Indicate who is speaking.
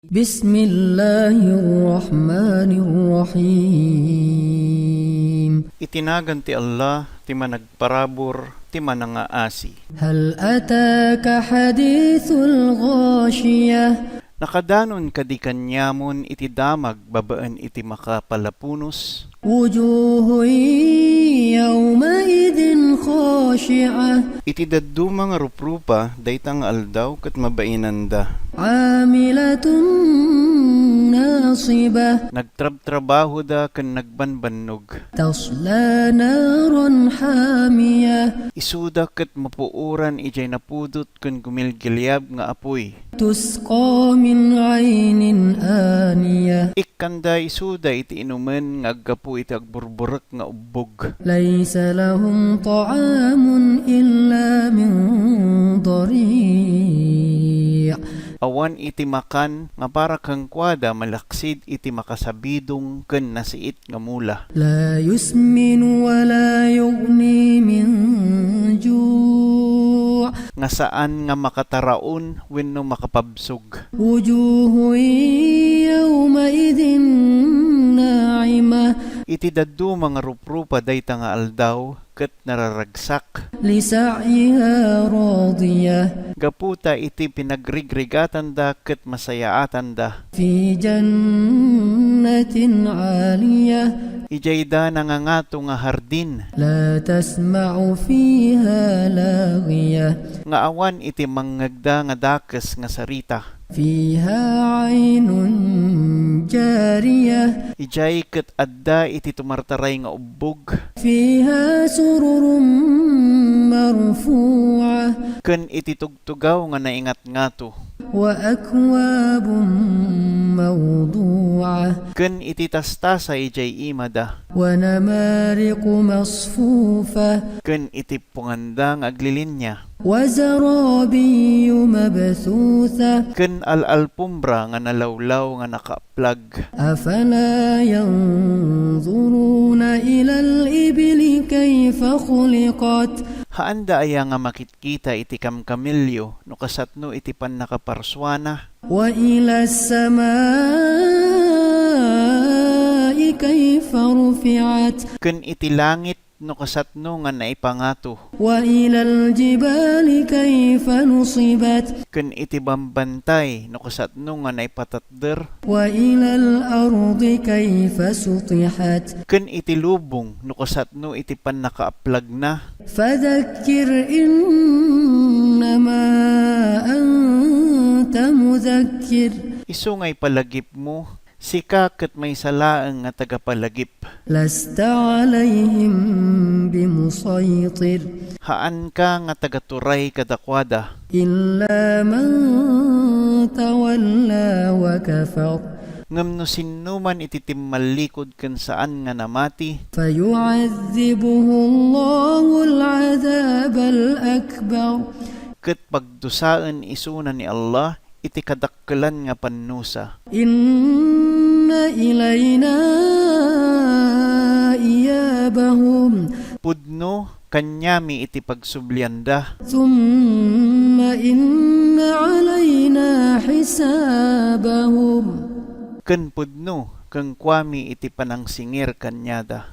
Speaker 1: Bismillahirrahmanirrahim.
Speaker 2: Itinagan ti Allah, ti managparabor, ti manangaasi.
Speaker 1: Hal ataka hadithul ghashiyah.
Speaker 2: Nakadanon kadi kanyamon iti damag babaan iti makapalapunos.
Speaker 1: Wujuhun yawmaidin khashi'ah.
Speaker 2: Iti daddu mga ruprupa, daytang aldaw kat mabainanda.
Speaker 1: Amilatun nasibah.
Speaker 2: Nagtrab-trabaho da kan nagbanbannog.
Speaker 1: Tasla naran hamiyah.
Speaker 2: Isuda kat mapuuran ijay napudot kan gumilgilyab nga apoy.
Speaker 1: Tusqa min aynin aniyah.
Speaker 2: Ikkanda isuda iti inuman nga aggapu iti agburburek nga ubbog.
Speaker 1: Laysa lahum ta'amun illa min dari'.
Speaker 2: Awan iti makan nga para kang kwada malaksid iti makasabidong ken nasiit nga mula.
Speaker 1: La yusmin wa la yughni min ju'.
Speaker 2: Nga saan nga makataraon wenno makapabsog.
Speaker 1: Wujuhun yawmaidin na'imah.
Speaker 2: Iti daddu mga ruprupa dayta nga aldaw ket nararagsak.
Speaker 1: Lisa'yiha radiyah.
Speaker 2: Gaputa iti pinagrigrigatan da ket masayaatan da.
Speaker 1: Fi jannatin 'aliyah.
Speaker 2: Ijay da nangangato nga hardin.
Speaker 1: La tasma'u fiha laghiyah.
Speaker 2: Nga awan iti manggagda nga dakes nga sarita.
Speaker 1: Fiha 'aynun jariyah.
Speaker 2: Ijay ket adda iti tumartaray nga ubbog.
Speaker 1: Fiha sururun marfu'ah.
Speaker 2: Ken iti tugtugaw nga naingat ngato.
Speaker 1: Wa akwabun mawdu'ah.
Speaker 2: Ken iti tastasa ijay imada.
Speaker 1: Wa namariqu masfufah.
Speaker 2: Ken iti punganda nga aglilinya.
Speaker 1: Wa zarabiyyu mabthutha.
Speaker 2: Ken al-alpumbra nga nalawlaw nga nakaaplag.
Speaker 1: Afala yanzuruna ila al-ibli kayfa khuliqat.
Speaker 2: Haanda aya nga makitkita iti kamkamilyo no kasatno iti pannakaparswana.
Speaker 1: Wa ila as-samaa'i kayfa rufi'at.
Speaker 2: Ken iti langit no kasatno nga naipangato.
Speaker 1: Wa ila al-jibali kayfa nusibat.
Speaker 2: Ken iti bambantay no kasatno nga naipatatder.
Speaker 1: Wa ila al-ardi kayfa sutihat.
Speaker 2: Ken iti lubong no kasatno iti pannakaaplag na.
Speaker 1: Fadhakkir innama anta mudhakkir.
Speaker 2: Isungay palagip mo, sika ket may salaeng nga tagapalagip.
Speaker 1: Lasta alayhim bimusaytir.
Speaker 2: Haan ka nga tagaturay kadakwada.
Speaker 1: Illa man tawalla wa kafar.
Speaker 2: Ngam no sinuman iti timmalikod ken saan nga namati.
Speaker 1: Fayu'adhibuhu Allahu al-'adhab al-akbar.
Speaker 2: Ket pagdusaan isuna ni Allah iti kadakkelan nga pannusa.
Speaker 1: Inna ilayna iyabahum.
Speaker 2: Pudno kanyami iti pagsublianda.
Speaker 1: Thumma inna alayna hisabahum.
Speaker 2: Ken pudno kang kwami iti panangsingir kanyada.